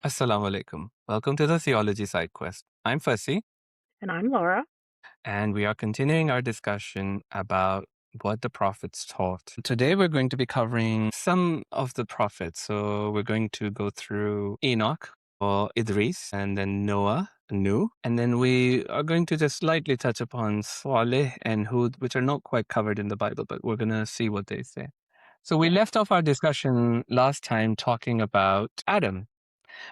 Assalamu alaikum. Welcome to the Theology Side Quest. I'm Fasi, And I'm Laura. and we are continuing our discussion about what the prophets taught. Today, we're going to be covering some of the prophets. So, we're going to go through Enoch or Idris, and then Noah, Nu, and then we are going to just lightly touch upon Saleh and Hud, which are not quite covered in the Bible, but we're going to see what they say. So, we Yeah. left off our discussion last time talking about Adam.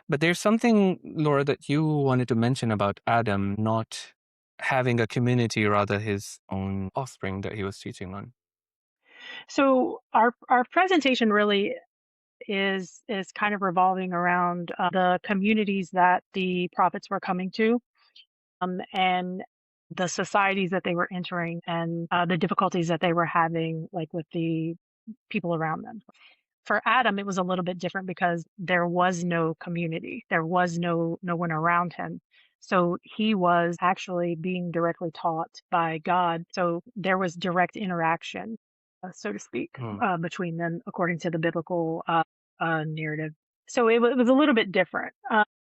But there's something, Laura, that you wanted to mention about Adam not having a community, rather his own offspring that he was teaching on. So our presentation really is kind of revolving around the communities that the prophets were coming to, and the societies that they were entering, and the difficulties that they were having, like with the people around them. For Adam, it was a little bit different because there was no community. There was no one around him. So he was actually being directly taught by God. So there was direct interaction, so to speak, Hmm. between them, according to the biblical narrative. So it was a little bit different,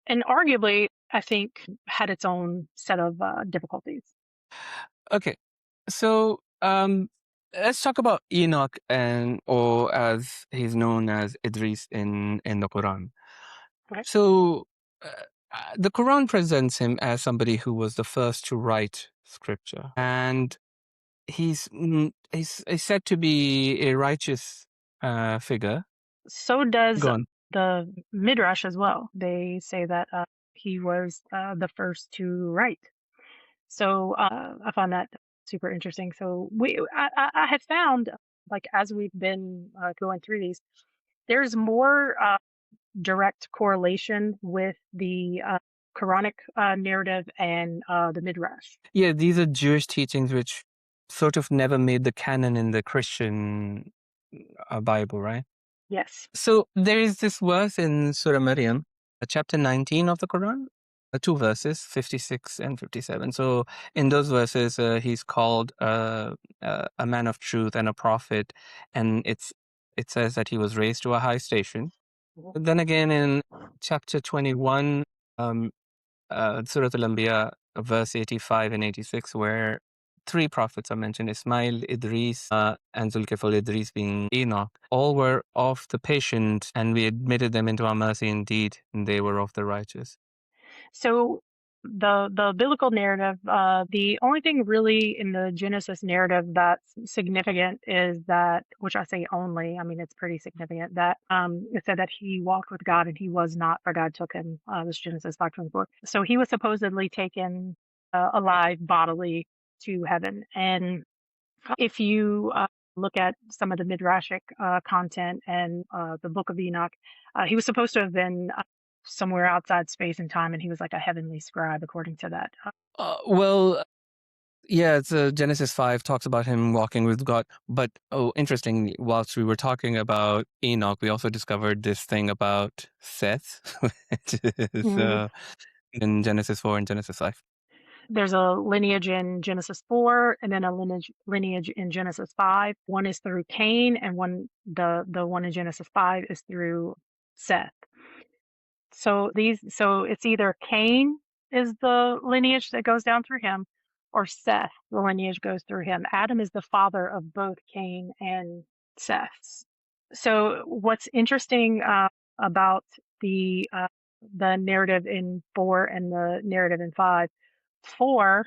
and arguably, I think, had its own set of difficulties. Okay, so let's talk about Enoch, and or as he's known as Idris in the Quran. Okay. So uh, the Quran presents him as somebody who was the first to write scripture, and he's said to be a righteous figure. So does Go on. the Midrash as well. They say that he was the first to write. So I find that super interesting. So I have found, like, as we've been going through these, there's more direct correlation with the Quranic narrative and the Midrash. Yeah, these are Jewish teachings which sort of never made the canon in the Christian Bible, right? Yes. So there is this verse in Surah Maryam, chapter 19 of the Quran, two verses, 56 and 57. So in those verses, he's called a man of truth and a prophet, and it says that he was raised to a high station. Mhm. But then again, in chapter 21, um, Surah Al-Anbiya, verse 85 and 86, where three prophets are mentioned, Ismail, Idris, and Zulkifl, Idris being Enoch. All were of the patient, and we admitted them into our mercy indeed, and they were of the righteous. So the biblical narrative, the only thing really in the Genesis narrative that's significant is that, which I say only, I mean it's pretty significant, that it said that he walked with God and he was not, for God took him. This Genesis 5:24. So he was supposedly taken alive bodily to heaven. And if you look at some of the midrashic content and the Book of Enoch, he was supposed to have been somewhere outside space and time, and he was like a heavenly scribe, according to that. Well, yeah, it's Genesis 5 talks about him walking with God. But, oh, interesting, whilst we were talking about Enoch, we also discovered this thing about Seth, which is Mhm. in Genesis 4 and Genesis 5. There's a lineage in Genesis 4, and then a lineage in Genesis 5. One is through Cain, and the one in Genesis 5 is through Seth. So it's either Cain is the lineage that goes down through him, or Seth, the lineage goes through him. Adam is the father of both Cain and Seth. So what's interesting about the uh, the narrative in 4 and the narrative in 5, 4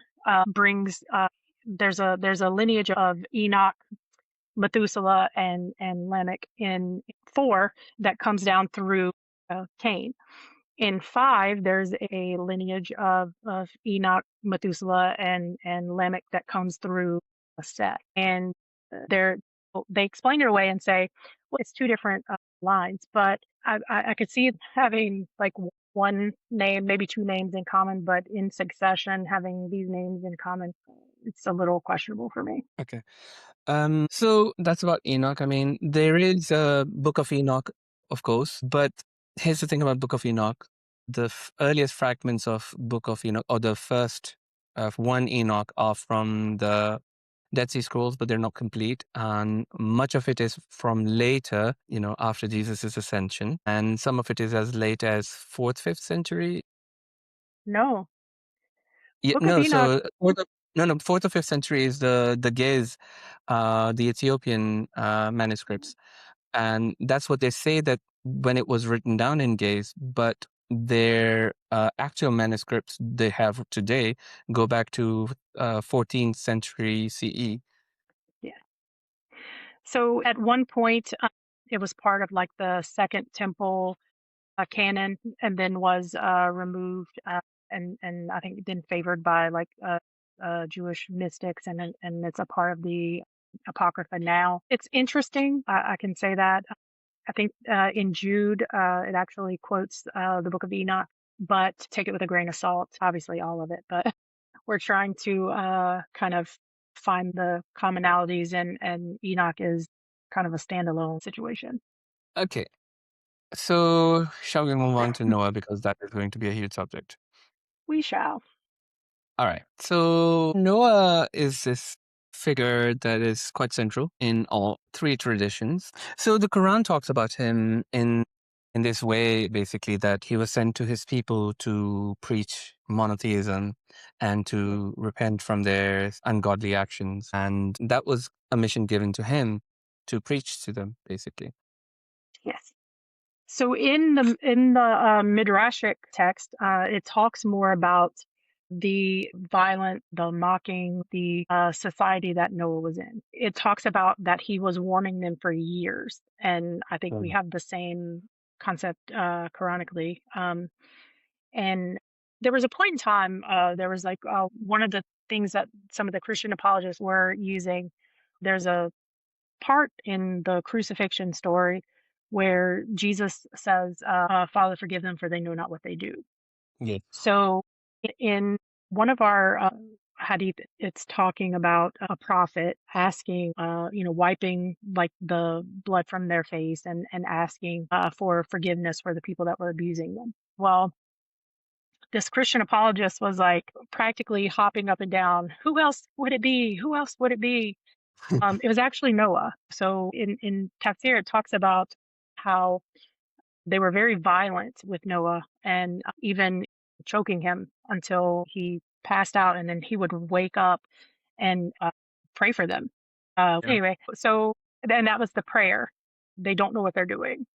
brings there's a lineage of Enoch, Methuselah, and Lamech in 4 that comes down through Cain. In 5, there's a lineage of Enoch, Methuselah, and Lamech that comes through Seth. And they're they explain it away and say, well, it's two different lines, but I could see it having like one name, maybe two names in common, but in succession having these names in common, it's a little questionable for me. Okay. So that's about Enoch. I mean, there is a Book of Enoch, of course, but here's the thing about Book of Enoch. The earliest fragments of Book of Enoch, or the first of one Enoch, are from the Dead Sea Scrolls, but they're not complete. And much of it is from later, after Jesus' ascension. And some of it is as late as 4th, 5th century. No. Yeah, Book of no, Enoch. so no, 4th or 5th century is the Ge'ez, the Ethiopian manuscripts. And that's what they say, that when it was written down in Ge'ez, but their actual manuscripts they have today go back to 14th century CE. Yeah. So at one point, it was part of like the Second Temple canon, and then was removed, and I think then favored by like Jewish mystics, and it's a part of the Apocrypha now. It's interesting. I can say that. I think in Jude, it actually quotes the Book of Enoch, but take it with a grain of salt. Obviously, all of it, but we're trying to kind of find the commonalities, and Enoch is kind of a standalone situation. Okay, so shall we move on to Noah, because that is going to be a huge subject. We shall. All right. So Noah is this figure that is quite central in all three traditions. So the Quran talks about him in this way, basically, that he was sent to his people to preach monotheism and to repent from their ungodly actions. And that was a mission given to him, to preach to them, basically. Yes. So in the midrashic text, it talks more about the violent, the mocking, the society that Noah was in. It talks about that he was warning them for years, and I think we Mm. have the same concept Quranically. And there was a point in time, there was like one of the things that some of the Christian apologists were using. There's a part in the crucifixion story where Jesus says, Father, forgive them, for they know not what they do. Yeah. So in one of our hadith, it's talking about a prophet asking, wiping like the blood from their face, and asking for forgiveness for the people that were abusing them. Well, this Christian apologist was like practically hopping up and down. Who else would it be? Who else would it be? It was actually Noah. So in Tafsir, it talks about how they were very violent with Noah, and even choking him until he passed out, and then he would wake up and pray for them. Yeah. Anyway, so then that was the prayer. They don't know what they're doing.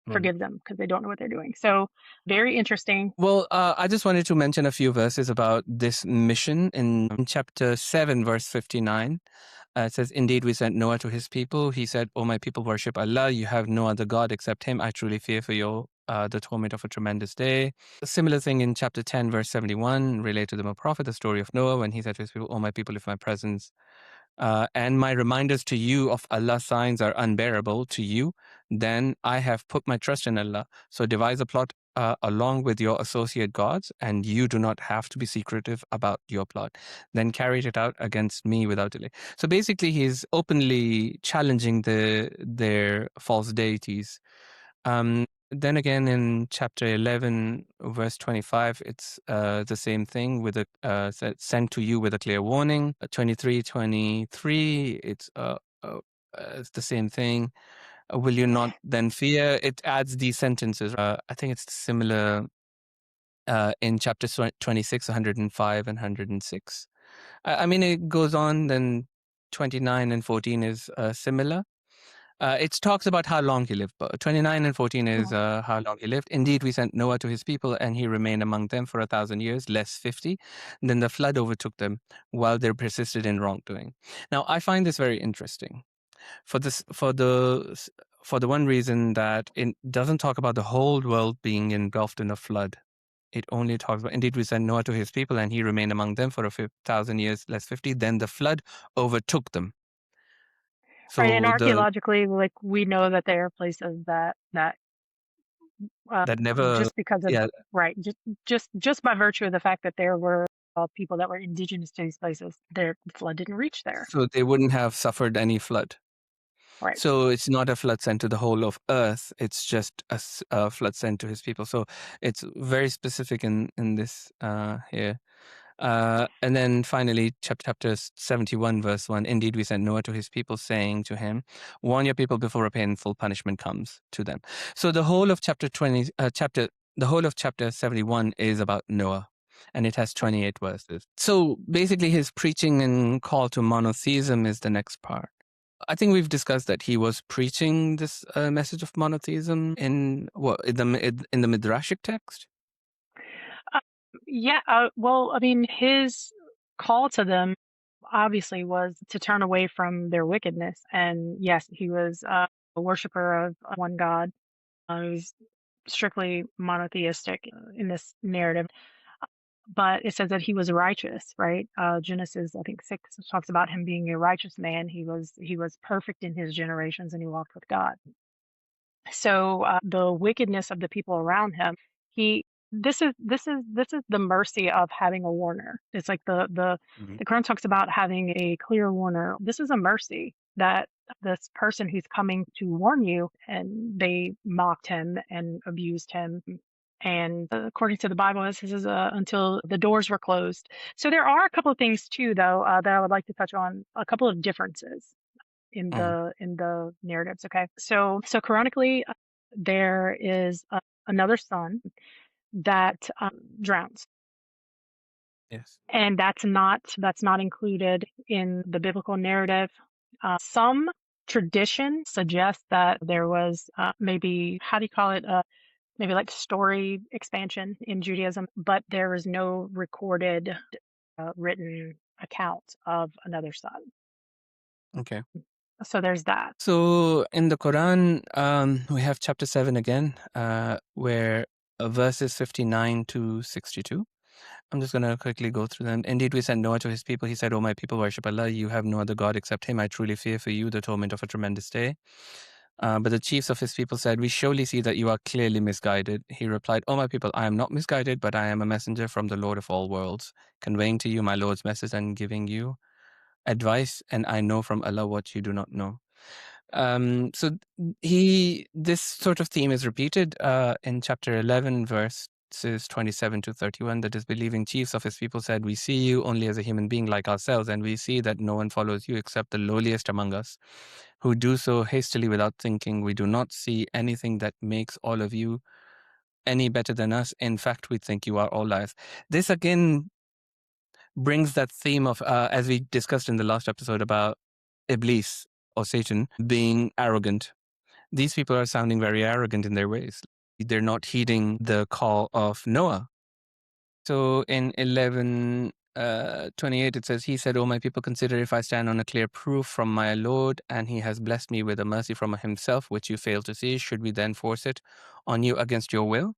Mm. Forgive them because they don't know what they're doing. So very interesting. Well, I just wanted to mention a few verses about this mission in chapter 7, verse 59. It says, "Indeed, we sent Noah to his people. He said, O my people, worship Allah. You have no other God except him. I truly fear for you the torment of a tremendous day." A similar thing in chapter 10, verse 71, related to the prophet, the story of Noah, when he said to his people, O my people, if my presence and my reminders to you of Allah's signs are unbearable to you, then I have put my trust in Allah. So devise a plot along with your associate gods, and you do not have to be secretive about your plot. Then carry it out against me without delay. So basically, he's openly challenging their false deities. Then again, in chapter 11, verse 25, it's the same thing, with a sent to you with a clear warning. 23, it's the same thing. Will you not then fear? It adds these sentences. I think it's similar in chapter 26, 105 and 106. I mean, it goes on. Then 29 and 14 is similar. It talks about how long he lived. But 29 and 14 is how long he lived. Indeed, we sent Noah to his people, and he remained among them for 1,000 years, less 50. Then the flood overtook them while they persisted in wrongdoing. Now, I find this very interesting for this for the one reason that it doesn't talk about the whole world being engulfed in a flood. It only talks about, indeed, we sent Noah to his people, and he remained among them for 1,000 years, less 50. Then the flood overtook them. Right, and So archaeologically, like we know that there are places that that never, just because of yeah. right, just by virtue of the fact that there were people that were indigenous to these places, their flood didn't reach there. So they wouldn't have suffered any flood. Right. So it's not a flood sent to the whole of earth. It's just a flood sent to his people. So it's very specific in this here. And then finally, chapter 71, verse 1, indeed we sent Noah to his people, saying to him, warn your people before a painful punishment comes to them. So the whole of the whole of chapter 71 is about Noah, and it has 28 verses. So basically his preaching and call to monotheism is the next part. I think we've discussed that he was preaching this message of monotheism in in the Midrashic text. Yeah, well, I mean, his call to them obviously was to turn away from their wickedness. And yes, he was a worshiper of one God. He was strictly monotheistic in this narrative. But it says that he was righteous, right? Genesis, I think 6 talks about him being a righteous man. He was perfect in his generations, and he walked with God. So the wickedness of the people around him, he this is the mercy of having a warner. It's like the Quran talks about having a clear warner. This is a mercy that this person who's coming to warn you, and they mocked him and abused him. And according to the Bible, this is until the doors were closed. So there are a couple of things too, though, that I would like to touch on. A couple of differences Mm, in the narratives. Okay, so Quranically, there is another son that drowns, yes. and that's not included in the biblical narrative. Some tradition suggests that there was maybe, how do you call it, maybe like story expansion in Judaism, but there is no recorded written account of another son. Okay. So there's that. So in the Quran, we have chapter 7 again, where verses 59 to 62. I'm just going to quickly go through them. Indeed, we sent Noah to his people. He said, "O my people, worship Allah. You have no other God except him. I truly fear for you the torment of a tremendous day." But the chiefs of his people said, "We surely see that you are clearly misguided." He replied, "O my people, I am not misguided, but I am a messenger from the Lord of all worlds, conveying to you my Lord's message and giving you advice, and I know from Allah what you do not know." So this sort of theme is repeated in chapter 11, verses 27 to 31. The disbelieving chiefs of his people said, "We see you only as a human being like ourselves, and we see that no one follows you except the lowliest among us, who do so hastily without thinking. We do not see anything that makes all of you any better than us. In fact, we think you are all liars." This again brings that theme of, as we discussed in the last episode, about Iblis or Satan being arrogant. These people are sounding very arrogant in their ways. They're not heeding the call of Noah. So in 11:28, it says, "He said, O my people, consider if I stand on a clear proof from my Lord, and he has blessed me with a mercy from himself, which you fail to see. Should we then force it on you against your will?"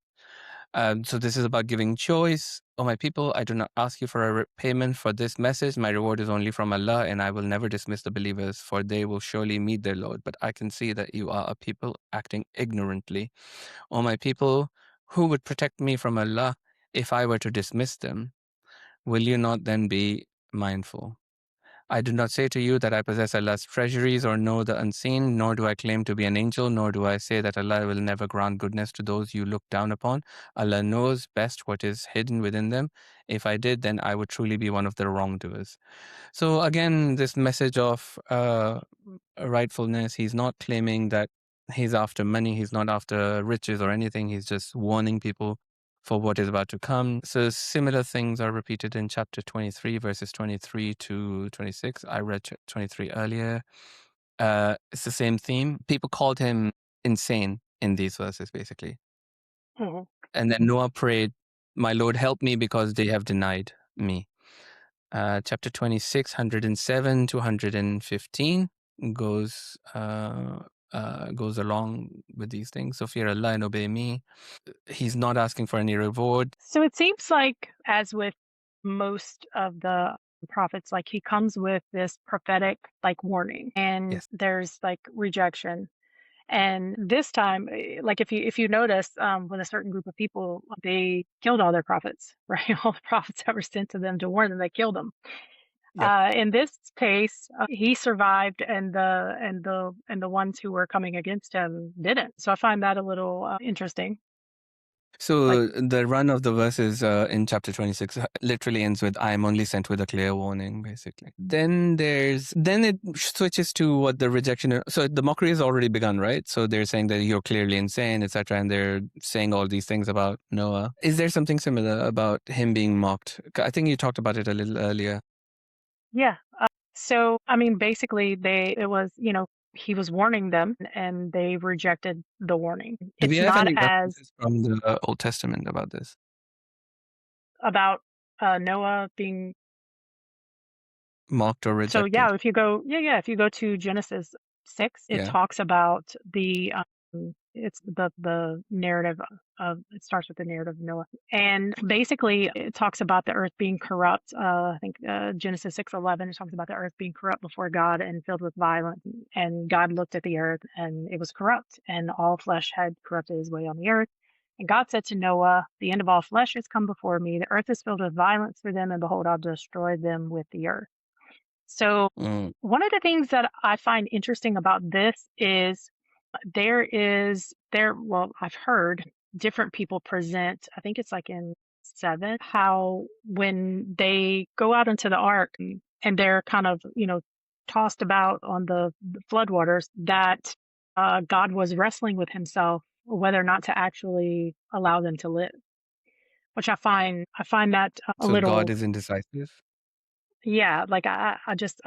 So this is about giving choice. "O my people, I do not ask you for a payment for this message. My reward is only from Allah, and I will never dismiss the believers, for they will surely meet their Lord. But I can see that you are a people acting ignorantly. O my people, who would protect me from Allah if I were to dismiss them? Will you not then be mindful? I do not say to you that I possess Allah's treasuries or know the unseen, nor do I claim to be an angel, nor do I say that Allah will never grant goodness to those you look down upon. Allah knows best what is hidden within them. If I did, then I would truly be one of the wrongdoers." So again, this message of rightfulness, he's not claiming that he's after money, he's not after riches or anything, he's just warning people for what is about to come. So similar things are repeated in chapter 23, verses 23 to 26. I read 23 earlier. It's the same theme. People called him insane in these verses, basically. Mhm. And then Noah prayed, "My Lord, help me because they have denied me." Chapter 26, 107 to 115 goes goes along with these things. "So fear Allah and obey me." He's not asking for any reward. So it seems like, as with most of the prophets, like he comes with this prophetic like warning, and Yes. there's like rejection. And this time, like if you notice, with a certain group of people, they killed all their prophets, right? All the prophets that were sent to them to warn them, they killed them. Yep. In this case, he survived, and the ones who were coming against him didn't. So I find that a little interesting. Like, So the run of the verses in chapter 26 literally ends with "I am only sent with a clear warning," basically. Then it switches to what the rejection. So the mockery has already begun, right? So they're saying that you're clearly insane, etc., and they're saying all these things about Noah. Is there something similar about him being mocked? I think you talked about it a little earlier. yeah. So, I mean, basically, it was, he was warning them and they rejected the warning. Do we It's have not any as references from the Old Testament about this? about Noah being. Mocked or So rejected? yeah, if you go to Genesis 6, it Yeah. talks about it's the narrative of it starts with the narrative of Noah. And basically it talks about the earth being corrupt. I think Genesis 6:11 it talks about the earth being corrupt before God and filled with violence. And God looked at the earth and it was corrupt, and all flesh had corrupted his way on the earth. And God said to Noah, "The end of all flesh has come before me. The earth is filled with violence for them, and behold, I'll destroy them with the earth." So, Mm. one of the things that I find interesting about this is well, I've heard different people present, I think it's like in 7, how when they go out into the ark and they're kind of, tossed about on the floodwaters, that God was wrestling with himself whether or not to actually allow them to live, which I find that a So God little. is indecisive? Yeah, like I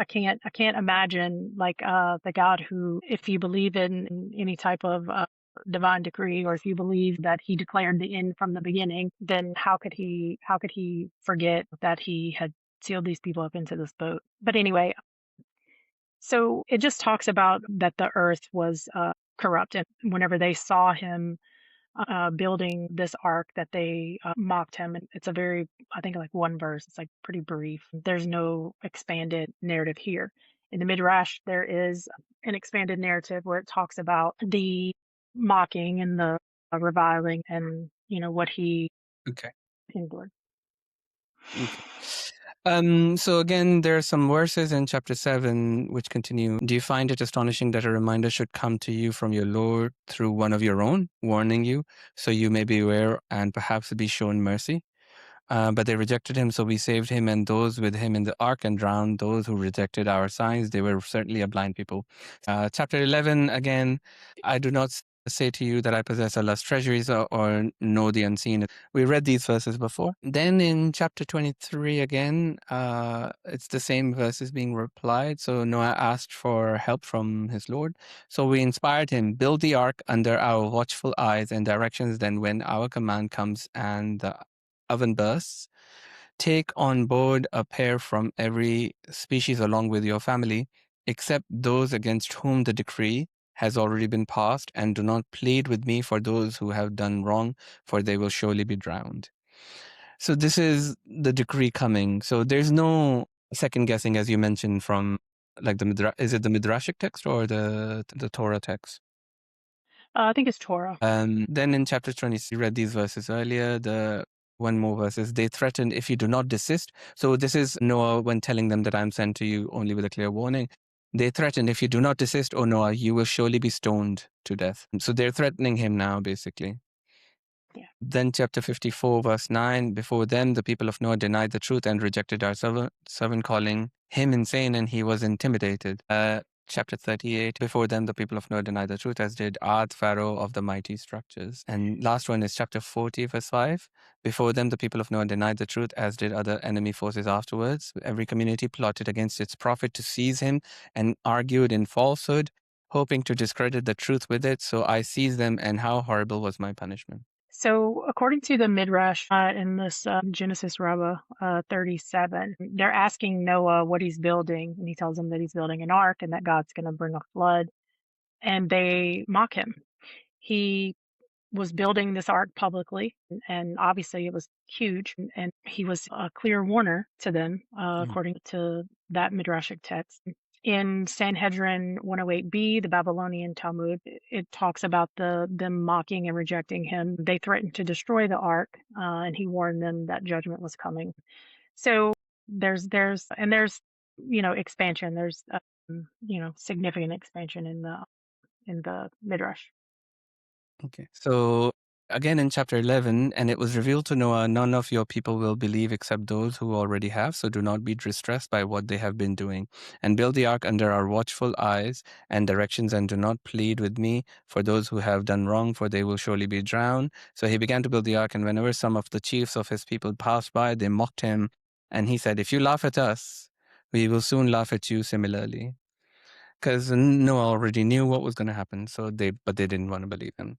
can't imagine like the God who, if you believe in any type of divine decree, or if you believe that he declared the end from the beginning, then how could he forget that he had sealed these people up into this boat? But anyway, so it just talks about that the earth was corrupt, and whenever they saw him building this ark, that they mocked him. And it's a very, I think, like one verse. It's like pretty brief. There's no expanded narrative here. In the Midrash, there is an expanded narrative where it talks about the mocking and the reviling, and what he Okay. endured. Okay. So again, there are some verses in chapter 7 which continue. Do you find it astonishing that a reminder should come to you from your Lord through one of your own, warning you, so you may be aware and perhaps be shown mercy? But they rejected him, so we saved him and those with him in the ark and drowned those who rejected our signs. They were certainly a blind people. Chapter 11, again, I do not say to you that I possess Allah's treasuries or know the unseen. We read these verses before. Then in chapter 23, again, it's the same verses being replied. So Noah asked for help from his Lord. So we inspired him, build the ark under our watchful eyes and directions. Then when our command comes and the oven bursts, take on board a pair from every species along with your family, except those against whom the decree has already been passed, and do not plead with me for those who have done wrong, for they will surely be drowned. So this is the decree coming. So there's no second guessing, as you mentioned, from like is it the Midrashic text or the Torah text? I think it's Torah. Then in chapter 20, we read these verses earlier. The one more verses, they threatened if you do not desist. So this is Noah when telling them that I'm sent to you only with a clear warning. They threatened, if you do not desist, O Noah, you will surely be stoned to death. So they're threatening him now, basically. Yeah. Then chapter 54, verse 9, before them, the people of Noah denied the truth and rejected our servant, calling him insane, and he was intimidated. Chapter 38, before them, the people of Noah denied the truth, as did Ad, Pharaoh of the mighty structures. And last one is chapter 40, verse 5. Before them, the people of Noah denied the truth, as did other enemy forces afterwards. Every community plotted against its prophet to seize him and argued in falsehood, hoping to discredit the truth with it. So I seized them, and how horrible was my punishment. So, according to the Midrash in this Genesis Rabbah 37, they're asking Noah what he's building, and he tells them that he's building an ark and that God's going to bring a flood, and they mock him. He was building this ark publicly, and obviously it was huge, and he was a clear warner to them, Mm. according to that Midrashic text. In Sanhedrin 108b, the Babylonian Talmud, it talks about them mocking and rejecting him. They threatened to destroy the ark, and he warned them that judgment was coming. So there's expansion. There's significant expansion in the Midrash. Okay. So Again in chapter 11, and it was revealed to Noah, none of your people will believe except those who already have, so do not be distressed by what they have been doing. And build the ark under our watchful eyes and directions, and do not plead with me for those who have done wrong, for they will surely be drowned. So he began to build the ark, and whenever some of the chiefs of his people passed by, they mocked him. And he said, if you laugh at us, we will soon laugh at you similarly. Because Noah already knew what was going to happen, but they didn't want to believe him.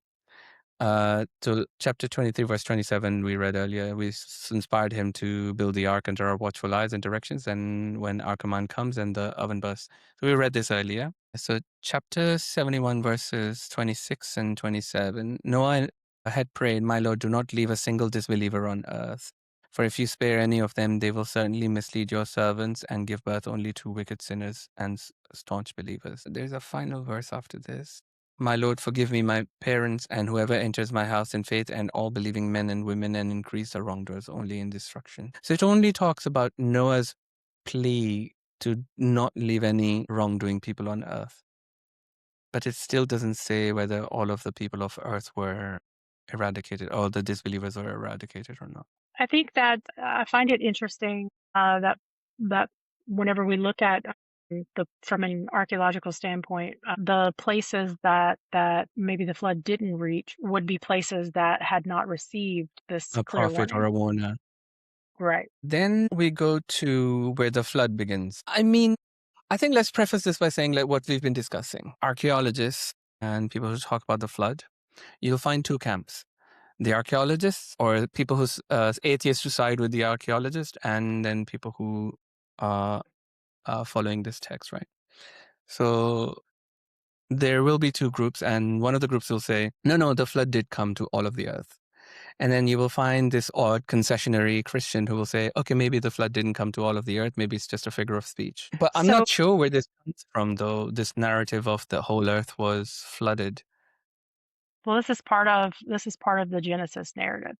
So chapter 23, verse 27, we read earlier, we inspired him to build the ark under our watchful eyes and directions, and when our command comes and the oven bursts. So we read this earlier. So chapter 71, verses 26 and 27, Noah had prayed, my Lord, do not leave a single disbeliever on earth. For if you spare any of them, they will certainly mislead your servants and give birth only to wicked sinners and staunch believers. There's a final verse after this. My Lord, forgive me, my parents, and whoever enters my house in faith, and all believing men and women, and increase the wrongdoers only in destruction. So it only talks about Noah's plea to not leave any wrongdoing people on earth. But it still doesn't say whether all of the people of earth were eradicated, or the disbelievers were eradicated or not. I think that I find it interesting that whenever we look at the from an archaeological standpoint, the places that maybe the flood didn't reach would be places that had not received this A clear prophet or warning. a warner. Right. Then we go to where the flood begins. I mean, I think let's preface this by saying like what we've been discussing. Archaeologists and people who talk about the flood, you'll find two camps. The archaeologists, or people who atheists who side with the archaeologist, and then people who are following this text, right? So there will be two groups, and one of the groups will say, no, the flood did come to all of the earth. And then you will find this odd concessionary Christian who will say, okay, maybe the flood didn't come to all of the earth. Maybe it's just a figure of speech. But I'm So, not sure where this comes from, though, this narrative of the whole earth was flooded. well, this is part of the Genesis narrative,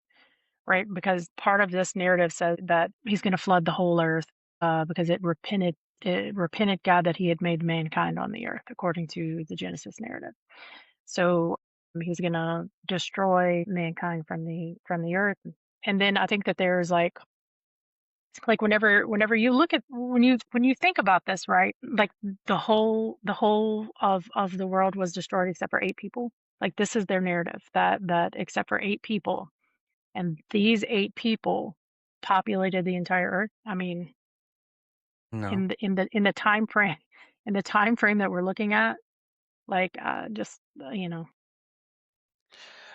right? Because part of this narrative says that he's going to flood the whole earth because it repented God that he had made mankind on the earth, according to the Genesis narrative. So he's going to destroy mankind from the earth. And then I think that there's like whenever you look at when you think about this, right? Like the whole of the world was destroyed except for 8 people. Like this is their narrative that except for 8 people, and these 8 people populated the entire earth. I mean, No. in the time frame that we're looking at, like just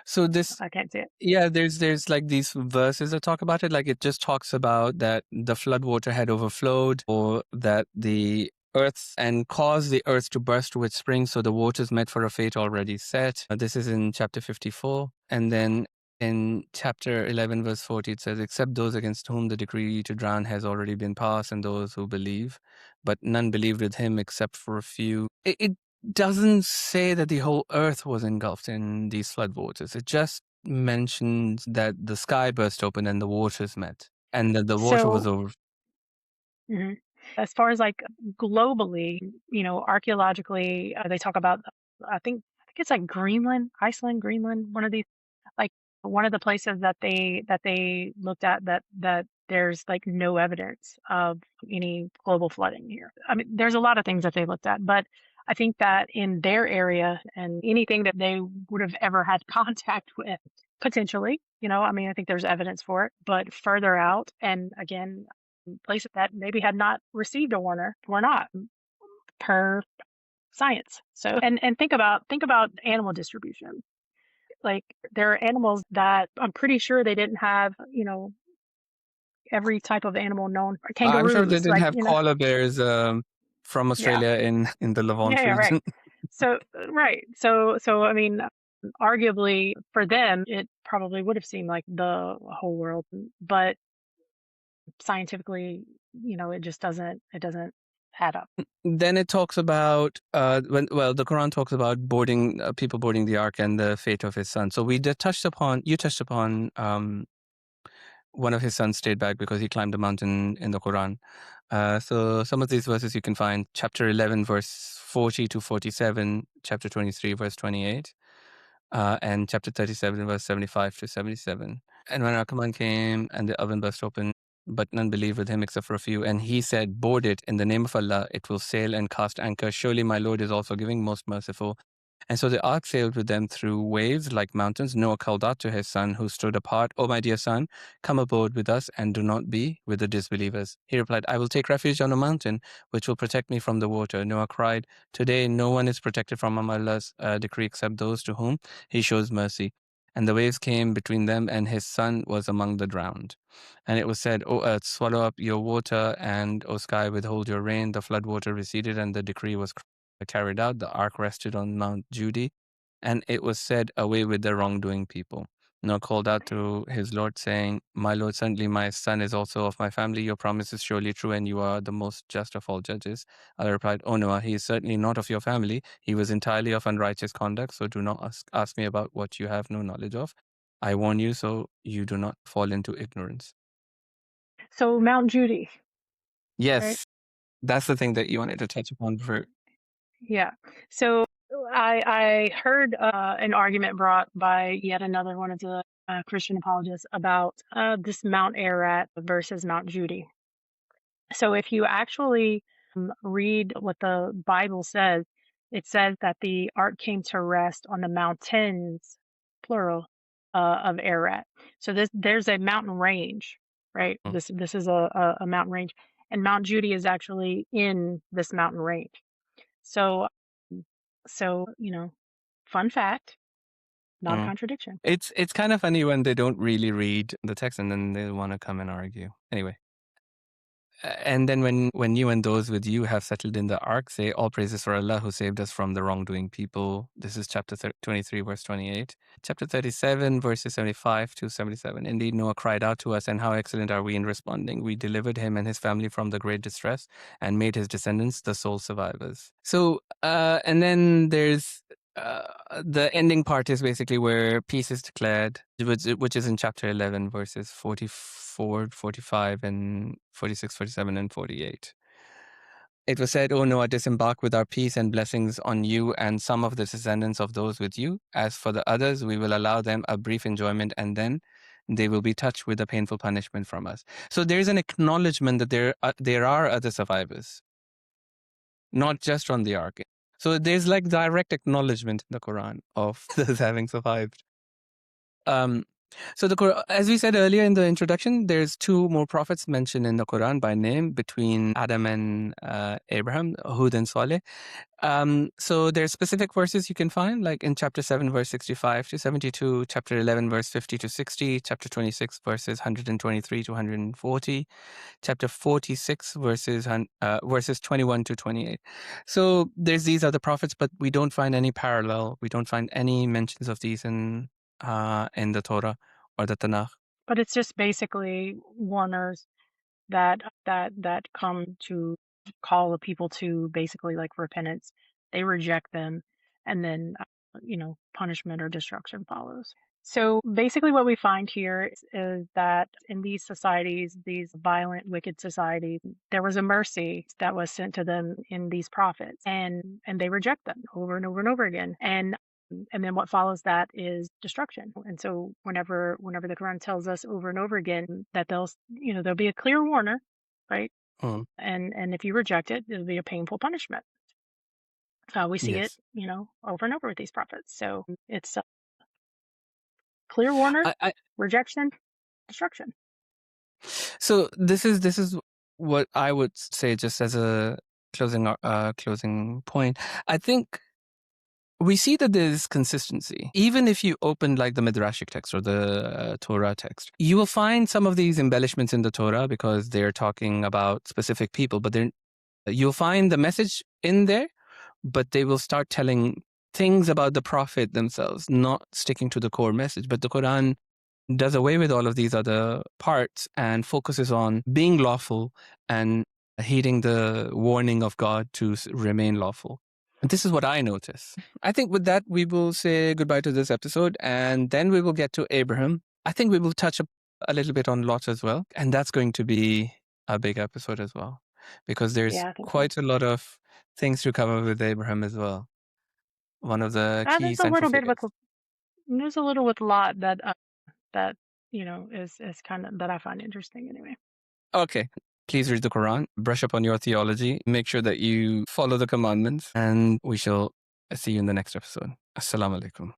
So this, I can't see it. yeah, there's like these verses that talk about it. Like it just talks about that the flood water had overflowed, or that the earth and caused the earth to burst with springs, so the waters met for a fate already set. This is in chapter 54. And then in chapter 11, verse 40, it says, except those against whom the decree to drown has already been passed, and those who believe, but none believed with him except for a few. It doesn't say that the whole earth was engulfed in these flood waters. It just mentions that the sky burst open and the waters met, and that the water was So, over. mhm. As far as like globally, archaeologically, they talk about, I think it's like Greenland, Iceland, Greenland, one of these, like one of the places that they looked at that there's like no evidence of any global flooding here. I mean, there's a lot of things that they looked at, but I think that in their area and anything that they would have ever had contact with, potentially, I mean, I think there's evidence for it, but further out, and again, places that maybe had not received a warner were not, per science. So, and think about animal distribution. Like there are animals that I'm pretty sure they didn't have, every type of animal known. I'm sure they Kangaroos, didn't like, have koala bears from yeah, Australia in the Levant yeah, yeah, right. region. So, right. So I mean, arguably for them, it probably would have seemed like the whole world, but scientifically, it doesn't add up. Then it talks about the Quran talks about boarding people boarding the ark and the fate of his son. So you touched upon one of his sons stayed back because he climbed a mountain in the Quran. So some of these verses you can find chapter 11 verse 40 to 47, chapter 23 verse 28. and chapter 37, verse 75 to 77. And when our command came and the oven burst open, but none believed with him except for a few. And he said, board it in the name of Allah, it will sail and cast anchor. Surely my Lord is also giving, most merciful. And so the ark sailed with them through waves like mountains. Noah called out to his son, who stood apart, "O my dear son, come aboard with us and do not be with the disbelievers." He replied, "I will take refuge on a mountain, which will protect me from the water." Noah cried, "Today no one is protected from Allah's decree except those to whom he shows mercy." And the waves came between them, and his son was among the drowned. And it was said, "O earth, swallow up your water, and O sky, withhold your rain." The flood water receded, and the decree was carried out. The ark rested on Mount Judy, and it was said, "Away with the wrongdoing people." Noah called out to his Lord, saying, "My Lord, certainly my son is also of my family. Your promise is surely true, and you are the most just of all judges." Allah replied, "O Noah, he is certainly not of your family. He was entirely of unrighteous conduct, so do not ask me about what you have no knowledge of. I warn you, so you do not fall into ignorance." So Mount Judy, right? Yes, that's the thing that you wanted to touch upon for. Yeah. So I heard an argument brought by yet another one of the Christian apologists about this Mount Ararat versus Mount Judy. So if you actually read what the Bible says, it says that the ark came to rest on the mountains, plural, of Ararat. So there's a mountain range, right? Mm, This is a mountain range, and Mount Judy is actually in this mountain range. So fun fact, not a mm. contradiction. It's kind of funny when they don't really read the text and then they want to come and argue. Anyway. And then when you and those with you have settled in the ark, say, "All praises for Allah who saved us from the wrongdoing people." This is chapter 23, verse 28. Chapter 37, verses 75 to 77. "Indeed, Noah cried out to us, and how excellent are we in responding. We delivered him and his family from the great distress and made his descendants the sole survivors." So, and then there's uh, the ending part is basically where peace is declared, which is in chapter 11, verses 44, 45, and 46, 47, and 48. It was said, "O Noah, disembark with our peace and blessings on you and some of the descendants of those with you. As for the others, we will allow them a brief enjoyment, and then they will be touched with a painful punishment from us." So there's an acknowledgement that there are other survivors, not just on the ark. So there's like direct acknowledgement in the Quran of those having survived. Um, so as we said earlier in the introduction, there's two more prophets mentioned in the Quran by name between Adam and Abraham, Hud and Saleh. So there's specific verses you can find, like in chapter 7, verse 65 to 72, chapter 11, verse 50 to 60, chapter 26, verses 123 to 140, chapter 46, verses 21 to 28. So there's these other prophets, but we don't find any parallel. We don't find any mentions of these in the Torah or the Tanakh. But it's just basically warners that come to call the people to basically like repentance. They reject them, and then punishment or destruction follows. So basically, what we find here is that in these societies, these violent, wicked societies, there was a mercy that was sent to them in these prophets, and they reject them over and over and over again. And then what follows that is destruction. And so whenever the Quran tells us over and over again that there'll be a clear warner, right? Mm, And if you reject it, it'll be a painful punishment. We see it, yes. over and over with these prophets. So it's a clear warner, I rejection, destruction. So this is what I would say, just as a closing point. I think we see that there's consistency. Even if you open like the Midrashic text or the Torah text, you will find some of these embellishments in the Torah because they're talking about specific people, but then you'll find the message in there, but they will start telling things about the prophet themselves, not sticking to the core message. But the Quran does away with all of these other parts and focuses on being lawful and heeding the warning of God to remain lawful. And this is what I notice. I think with that, we will say goodbye to this episode, and then we will get to Abraham. I think we will touch a little bit on Lot as well. And that's going to be a big episode as well, because there's Yeah, I think so. quite a lot of things to cover with Abraham as well. One of the key There's a central little bit of a figures. There's a little with Lot that is kind of that I find interesting anyway. Okay. Please read the Quran, brush up on your theology, make sure that you follow the commandments, and we shall see you in the next episode. Assalamu alaikum.